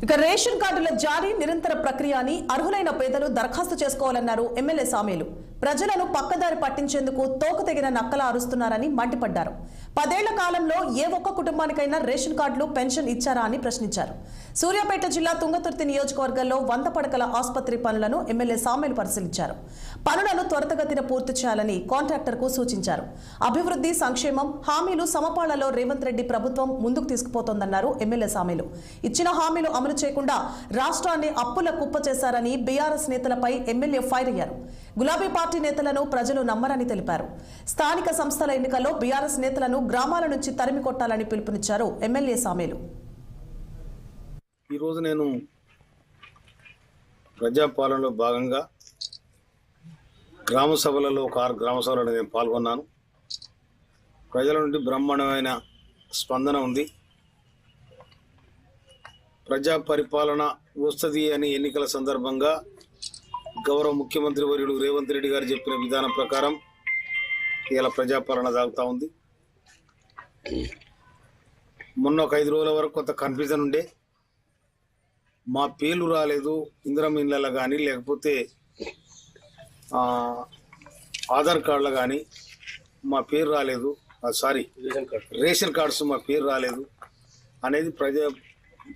ఇక రేషన్ కార్డుల జారీ నిరంతర ప్రక్రియ అని అర్హులైన పేదలు దరఖాస్తు చేసుకోవాలన్నారు ఎమ్మెల్యే సామేలు. ప్రజలను పక్కదారి పట్టించేందుకు తోక తెగిన నక్కలా అరుస్తున్నారని మండిపడ్డారు. 10 ఏళ్ల కాలంలో ఏ ఒక్క కుటుంబానికైనా రేషన్ కార్డులు పెన్షన్ ఇచ్చారా అని ప్రశ్నించారు. సూర్యాపేట జిల్లా తుంగతుర్తి నియోజకవర్గంలో 100 పడకల ఆసుపత్రి పనులను ఎమ్మెల్యే సామేలు పరిశీలించారు. పనులను త్వరితగతిన పూర్తి చేయాలని కాంట్రాక్టర్కు సూచించారు. అభివృద్ధి సంక్షేమం హామీలు సమపాళ్లలో రేవంత్ రెడ్డి ప్రభుత్వం ముందుకు తీసుకుపోతోందన్నారు ఎమ్మెల్యే సామేలు. ఇచ్చిన హామీలు అమలు చేయకుండా రాష్ట్రాన్ని అప్పుల కుప్ప చేశారని బీఆర్ఎస్ నేతలపై ఎమ్మెల్యే ఫైర్ అయ్యారు. గులాబీ పార్టీ నేతలను ప్రజలు నమ్మరని తెలిపారు. స్థానిక సంస్థల ఎన్నికల్లో బీఆర్ఎస్ నేతలను గ్రామాల నుంచి తరిమి కొట్టాలని పిలుపునిచ్చారు ఎమ్మెల్యే సామేలు. ఈరోజు నేను ప్రజాపాలనలో భాగంగా గ్రామ సభలలో ఒక 6 గ్రామ సభలలో నేను పాల్గొన్నాను. ప్రజల నుండి బ్రహ్మాండమైన స్పందన ఉంది. ప్రజా పరిపాలన వస్తుంది అని ఎన్నికల సందర్భంగా గౌరవ ముఖ్యమంత్రి వర్యుడు రేవంత్ రెడ్డి గారు చెప్పిన విధానం ప్రకారం ఇలా ప్రజాపాలన సాగుతూ ఉంది. మొన్న ఒక 5 రోజుల వరకు కొంత కన్ఫ్యూజన్ ఉండే. మా పేర్లు రాలేదు ఇందిరమ్మ ఇళ్ళలో కానీ, లేకపోతే ఆధార్ కార్డులో కానీ మా పేరు రాలేదు, రేషన్ కార్డ్స్ మా పేరు రాలేదు అనేది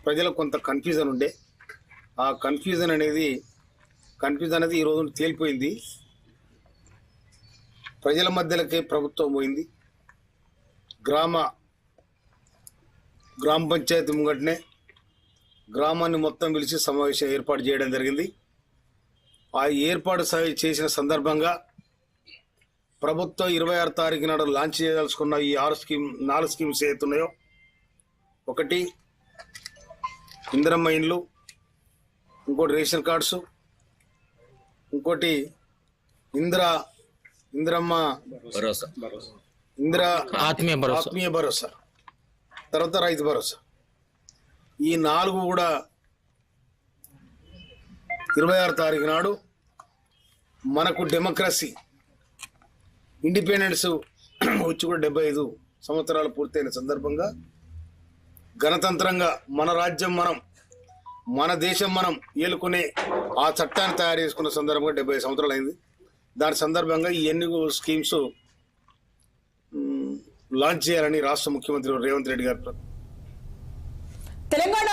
ప్రజలకు కొంత కన్ఫ్యూజన్ ఉండే. ఆ కన్ఫ్యూజన్ అనేది ఈరోజు తేలిపోయింది. ప్రజల మధ్యలోకే ప్రభుత్వం పోయింది. గ్రామ పంచాయతీ ముంగటనే గ్రామాన్ని మొత్తం పిలిచి సమావేశం ఏర్పాటు చేయడం జరిగింది. ఆ ఏర్పాటు చేసిన సందర్భంగా ప్రభుత్వం 26 తారీఖు నాడు లాంచ్ చేయదలుచుకున్న ఈ 4 స్కీమ్స్ ఏతున్నాయో, ఒకటి ఇందిరమ్మ ఇండ్లు, ఇంకోటి రేషన్ కార్డ్స్, ఇంకోటి ఇందిరమ్మ ఆత్మీయ భరోసా, తర్వాత రైతు భరోసా. ఈ 4 కూడా 26 తారీఖు నాడు మనకు డెమోక్రసీ ఇండిపెండెన్స్ వచ్చి కూడా 75 సంవత్సరాలు పూర్తయిన సందర్భంగా గణతంత్రంగా మన రాజ్యం మనం, మన దేశం మనం ఏలుకునే ఆ చట్టాన్ని తయారు చేసుకున్న సందర్భంగా 70 సంవత్సరాలు అయింది. దాని సందర్భంగా ఈ ఎన్ని స్కీమ్స్ లాంచ్ చేయాలని రాష్ట్ర ముఖ్యమంత్రి రేవంత్ రెడ్డి గారు తెలంగాణ